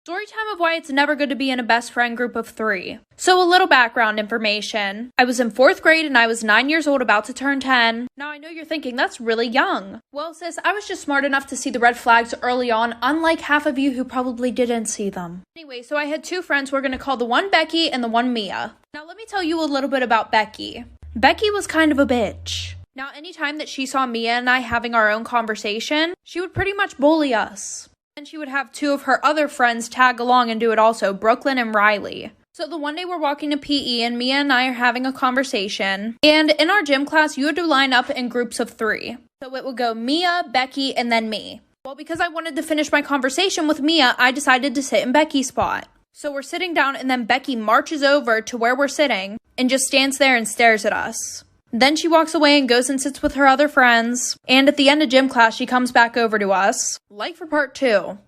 Story time of why it's never good to be in a best friend group of 3. So a little background information. I was in 4th grade and I was 9 years old, about to turn 10. Now I know you're thinking that's really young. Well sis, I was just smart enough to see the red flags early on, unlike half of you who probably didn't see them. Anyway, so I had 2 friends we're gonna call the one Becky and the one Mia. Now let me tell you a little bit about Becky. Becky was kind of a bitch. Now anytime that she saw Mia and I having our own conversation, she would pretty much bully us. And she would have 2 of her other friends tag along and do it also, Brooklyn and Riley. So the one day we're walking to PE and Mia and I are having a conversation. And in our gym class, you had to line up in groups of 3. So it would go Mia, Becky, and then me. Well, because I wanted to finish my conversation with Mia, I decided to sit in Becky's spot. So we're sitting down and then Becky marches over to where we're sitting and just stands there and stares at us. Then she walks away and goes and sits with her other friends. And at the end of gym class, she comes back over to us. Like for part 2.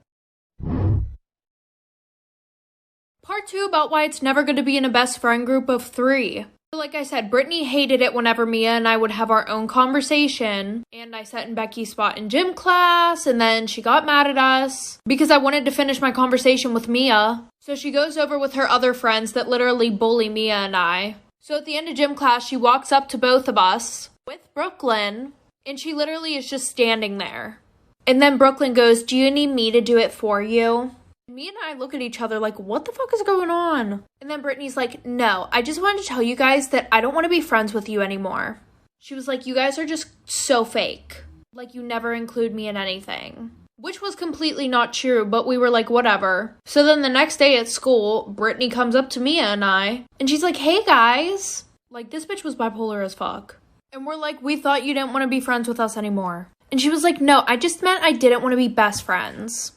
Part 2 about why it's never good to be in a best friend group of 3. Like I said, Brittany hated it whenever Mia and I would have our own conversation. And I sat in Becky's spot in gym class, and then she got mad at us because I wanted to finish my conversation with Mia. So she goes over with her other friends that literally bully Mia and I. So at the end of gym class, she walks up to both of us with Brooklyn, and she literally is just standing there. And then Brooklyn goes, "Do you need me to do it for you?" Me and I look at each other like, what the fuck is going on? And then Brittany's like, "No, I just wanted to tell you guys that I don't want to be friends with you anymore." She was like, "You guys are just so fake. Like, you never include me in anything." Which was completely not true, but we were like, whatever. So then the next day at school, Brittany comes up to Mia and I, and she's like, "Hey guys." Like, this bitch was bipolar as fuck. And we're like, "We thought you didn't want to be friends with us anymore." And she was like, "No, I just meant I didn't want to be best friends."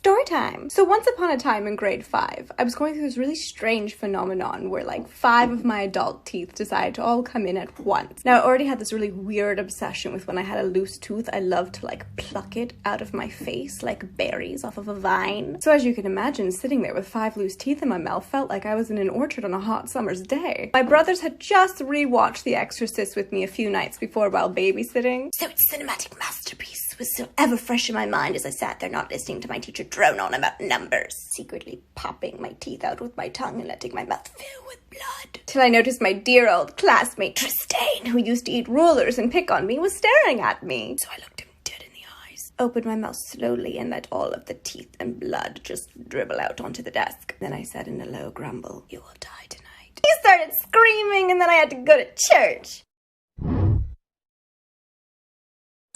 Story time. So once upon a time in grade 5, I was going through this really strange phenomenon where like 5 of my adult teeth decided to all come in at once. Now I already had this really weird obsession with when I had a loose tooth, I loved to like pluck it out of my face like berries off of a vine. So as you can imagine, sitting there with 5 loose teeth in my mouth felt like I was in an orchard on a hot summer's day. My brothers had just rewatched The Exorcist with me a few nights before while babysitting, so its cinematic masterpiece was still ever fresh in my mind as I sat there not listening to my teacher drone on about numbers, secretly popping my teeth out with my tongue and letting my mouth fill with blood. Till I noticed my dear old classmate Tristane, who used to eat rulers and pick on me, was staring at me. So I looked him dead in the eyes, opened my mouth slowly and let all of the teeth and blood just dribble out onto the desk. Then I said in a low grumble, "You will die tonight." He started screaming and then I had to go to church.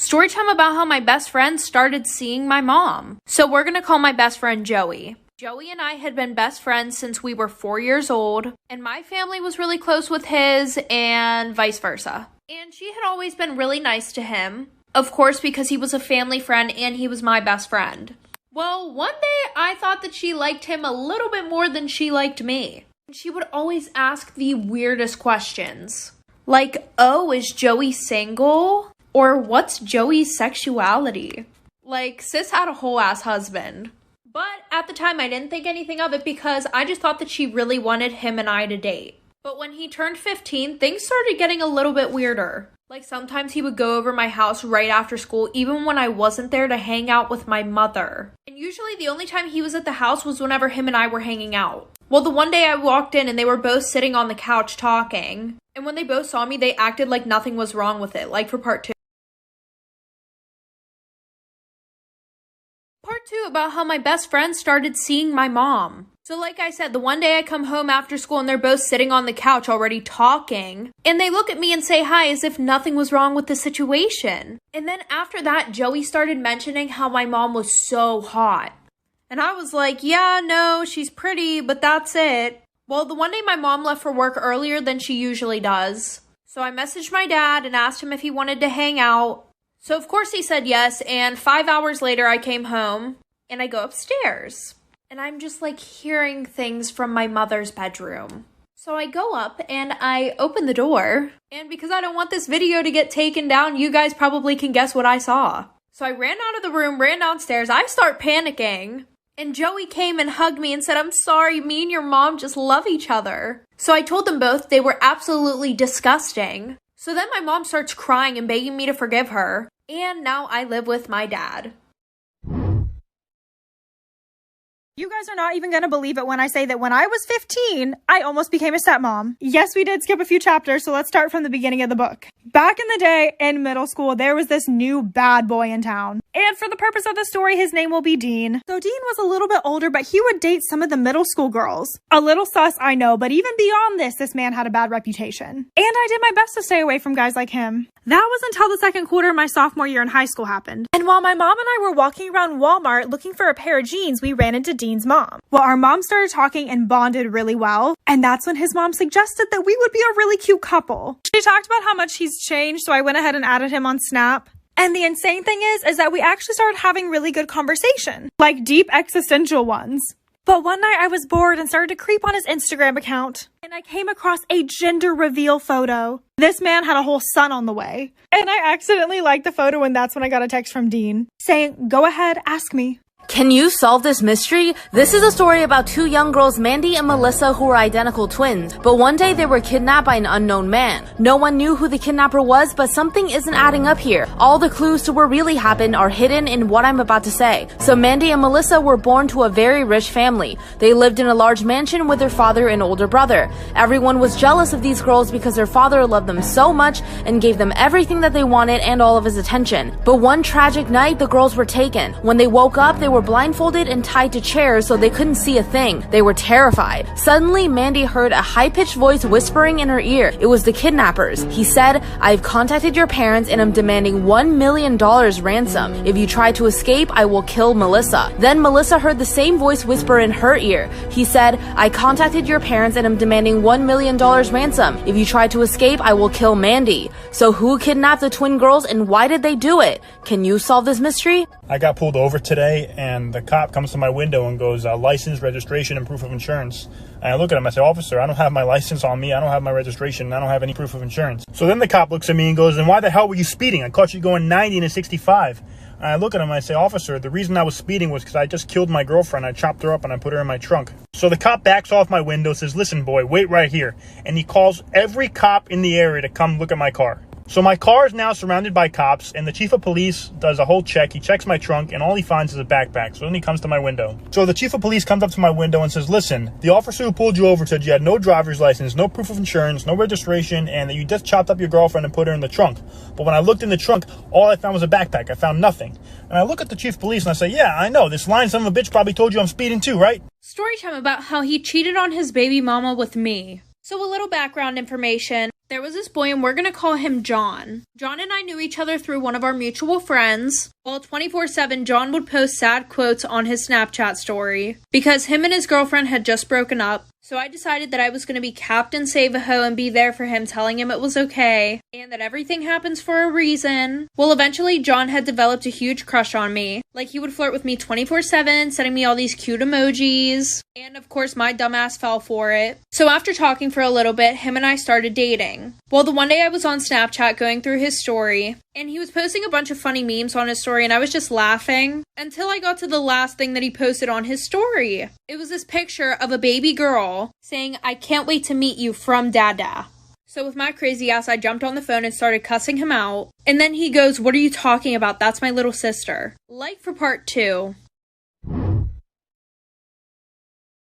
Story time about how my best friend started seeing my mom. So we're gonna call my best friend Joey. Joey and I had been best friends since we were 4 years old, and my family was really close with his and vice versa. And she had always been really nice to him, of course, because he was a family friend and he was my best friend. Well, one day I thought that she liked him a little bit more than she liked me. She would always ask the weirdest questions. Like, "Oh, is Joey single?" Or, "What's Joey's sexuality?" Like, sis had a whole ass husband. But at the time, I didn't think anything of it because I just thought that she really wanted him and I to date. But when he turned 15, things started getting a little bit weirder. Like, sometimes he would go over my house right after school, even when I wasn't there, to hang out with my mother. And usually the only time he was at the house was whenever him and I were hanging out. Well, the one day I walked in and they were both sitting on the couch talking. And when they both saw me, they acted like nothing was wrong with it, like for part 2. Part 2 about how my best friend started seeing my mom. So like I said, the one day I come home after school and they're both sitting on the couch already talking. And they look at me and say hi as if nothing was wrong with the situation. And then after that, Joey started mentioning how my mom was so hot. And I was like, "Yeah, no, she's pretty, but that's it." Well, the one day my mom left for work earlier than she usually does. So I messaged my dad and asked him if he wanted to hang out. So of course he said yes, and 5 hours later I came home and I go upstairs and I'm just like hearing things from my mother's bedroom. So I go up and I open the door, and because I don't want this video to get taken down, you guys probably can guess what I saw. So I ran out of the room, ran downstairs, I start panicking, and Joey came and hugged me and said, "I'm sorry, me and your mom just love each other." So I told them both they were absolutely disgusting. So then my mom starts crying and begging me to forgive her, and now I live with my dad. You guys are not even gonna believe it when I say that when I was 15, I almost became a stepmom. Yes, we did skip a few chapters, so let's start from the beginning of the book. Back in the day, in middle school, there was this new bad boy in town. And for the purpose of the story, his name will be Dean. So Dean was a little bit older, but he would date some of the middle school girls. A little sus, I know, but even beyond this man had a bad reputation. And I did my best to stay away from guys like him. That was until the second quarter of my sophomore year in high school happened. And while my mom and I were walking around Walmart looking for a pair of jeans, we ran into Dean's mom. Well, our mom started talking and bonded really well. And that's when his mom suggested that we would be a really cute couple. She talked about how much he's changed, so I went ahead and added him on Snap. And the insane thing is that we actually started having really good conversation. Like deep existential ones. But one night I was bored and started to creep on his Instagram account. And I came across a gender reveal photo. This man had a whole son on the way. And I accidentally liked the photo, and that's when I got a text from Dean saying, "Go ahead, ask me." Can you solve this mystery? This is a story about two young girls, Mandy and Melissa, who were identical twins. But one day they were kidnapped by an unknown man. No one knew who the kidnapper was, but something isn't adding up here. All the clues to what really happened are hidden in what I'm about to say. So Mandy and Melissa were born to a very rich family. They lived in a large mansion with their father and older brother. Everyone was jealous of these girls because their father loved them so much and gave them everything that they wanted and all of his attention. But one tragic night, the girls were taken. When they woke up, they were blindfolded and tied to chairs so they couldn't see a thing. They were terrified. Suddenly, Mandy heard a high-pitched voice whispering in her ear. It was the kidnappers. He said, "I've contacted your parents and I'm demanding $1 million ransom. If you try to escape, I will kill Melissa." Then Melissa heard the same voice whisper in her ear. He said, "I contacted your parents and I'm demanding $1 million ransom. If you try to escape, I will kill Mandy." So who kidnapped the twin girls and why did they do it? Can you solve this mystery? I got pulled over today, and the cop comes to my window and goes, license, registration, and proof of insurance. And I look at him, I say, "Officer, I don't have my license on me, I don't have my registration, I don't have any proof of insurance." So then the cop looks at me and goes, "Then why the hell were you speeding? I caught you going 90 and a 65. And I look at him and I say, "Officer, the reason I was speeding was because I just killed my girlfriend. I chopped her up and I put her in my trunk." So the cop backs off my window, says, "Listen, boy, wait right here." And he calls every cop in the area to come look at my car. So my car is now surrounded by cops, and the chief of police does a whole check. He checks my trunk, and all he finds is a backpack. So then he comes to my window. So the chief of police comes up to my window and says, "Listen, the officer who pulled you over said you had no driver's license, no proof of insurance, no registration, and that you just chopped up your girlfriend and put her in the trunk. But when I looked in the trunk, all I found was a backpack. I found nothing." And I look at the chief of police and I say, "Yeah, I know. This lying son of a bitch probably told you I'm speeding too, right?" Storytime about how he cheated on his baby mama with me. So a little background information. There was this boy, and we're going to call him John. John and I knew each other through one of our mutual friends. Well, 24/7, John would post sad quotes on his Snapchat story because him and his girlfriend had just broken up. So I decided that I was going to be Captain Save-A-Ho and be there for him, telling him it was okay and that everything happens for a reason. Well, eventually, John had developed a huge crush on me. Like, he would flirt with me 24/7, sending me all these cute emojis. And of course, my dumbass fell for it. So after talking for a little bit, him and I started dating. Well, the one day I was on Snapchat going through his story, and he was posting a bunch of funny memes on his story, and I was just laughing until I got to the last thing that he posted on his story. It was this picture of a baby girl saying, "I can't wait to meet you from Dada." So with my crazy ass, I jumped on the phone and started cussing him out. And then he goes, "What are you talking about? That's my little sister." Like for part 2.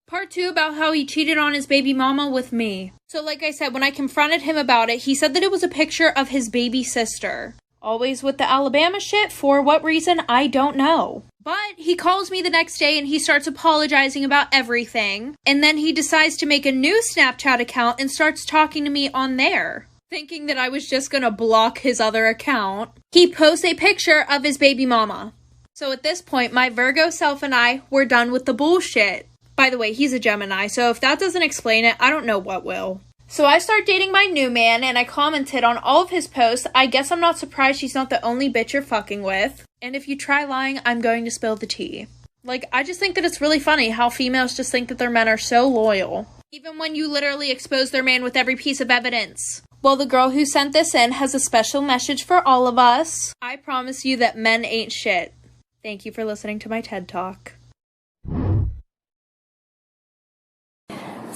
Part 2 about how he cheated on his baby mama with me. So like I said, when I confronted him about it, he said that it was a picture of his baby sister. Always with the Alabama shit, for what reason, I don't know. But he calls me the next day and he starts apologizing about everything. And then he decides to make a new Snapchat account and starts talking to me on there. Thinking that I was just gonna block his other account. He posts a picture of his baby mama. So at this point, my Virgo self and I were done with the bullshit. By the way, he's a Gemini, so if that doesn't explain it, I don't know what will. So I start dating my new man, and I commented on all of his posts. I guess I'm not surprised she's not the only bitch you're fucking with. And if you try lying, I'm going to spill the tea. Like, I just think that it's really funny how females just think that their men are so loyal. Even when you literally expose their man with every piece of evidence. Well, the girl who sent this in has a special message for all of us. I promise you that men ain't shit. Thank you for listening to my TED Talk.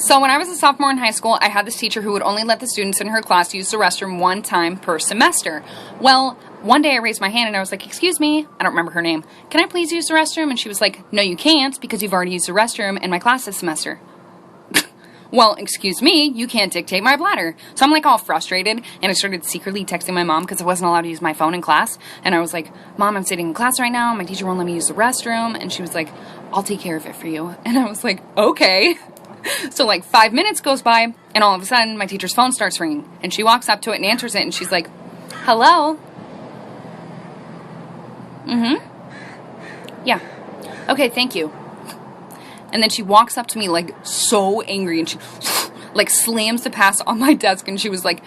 So when I was a sophomore in high school, I had this teacher who would only let the students in her class use the restroom one time per semester. Well, one day I raised my hand and I was like, excuse me, I don't remember her name, can I please use the restroom? And she was like, no you can't, because you've already used the restroom in my class this semester. Well, excuse me, you can't dictate my bladder. So I'm like all frustrated, and I started secretly texting my mom because I wasn't allowed to use my phone in class. And I was like, Mom, I'm sitting in class right now, my teacher won't let me use the restroom. And she was like, I'll take care of it for you. And I was like, okay. So like 5 minutes goes by, and all of a sudden my teacher's phone starts ringing, and she walks up to it and answers it, and she's like, hello? Yeah. Okay, thank you. And then she walks up to me like so angry, and she like slams the pass on my desk, and she was like,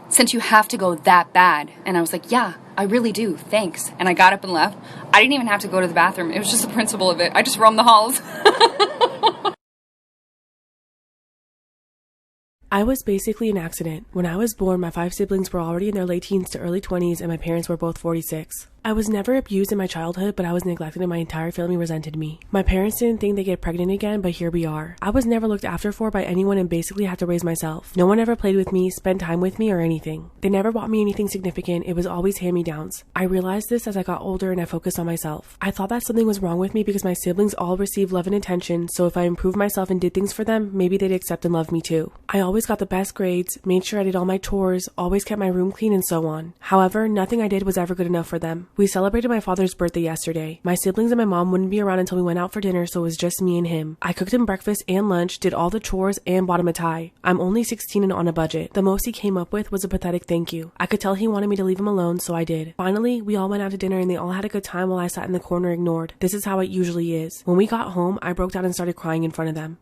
since you have to go that bad. And I was like, yeah, I really do, thanks. And I got up and left. I didn't even have to go to the bathroom. It was just the principle of it. I just roamed the halls. I was basically an accident. When I was born, my 5 siblings were already in their late teens to early 20s, and my parents were both 46. I was never abused in my childhood, but I was neglected and my entire family resented me. My parents didn't think they'd get pregnant again, but here we are. I was never looked after for by anyone and basically had to raise myself. No one ever played with me, spent time with me, or anything. They never bought me anything significant. It was always hand-me-downs. I realized this as I got older and I focused on myself. I thought that something was wrong with me because my siblings all received love and attention, so if I improved myself and did things for them, maybe they'd accept and love me too. I always got the best grades, made sure I did all my chores, always kept my room clean, and so on. However, nothing I did was ever good enough for them. We celebrated my father's birthday yesterday. My siblings and my mom wouldn't be around until we went out for dinner, so it was just me and him. I cooked him breakfast and lunch, did all the chores, and bought him a tie. I'm only 16 and on a budget. The most he came up with was a pathetic thank you. I could tell he wanted me to leave him alone, so I did. Finally, we all went out to dinner and they all had a good time while I sat in the corner ignored. This is how it usually is. When we got home, I broke down and started crying in front of them.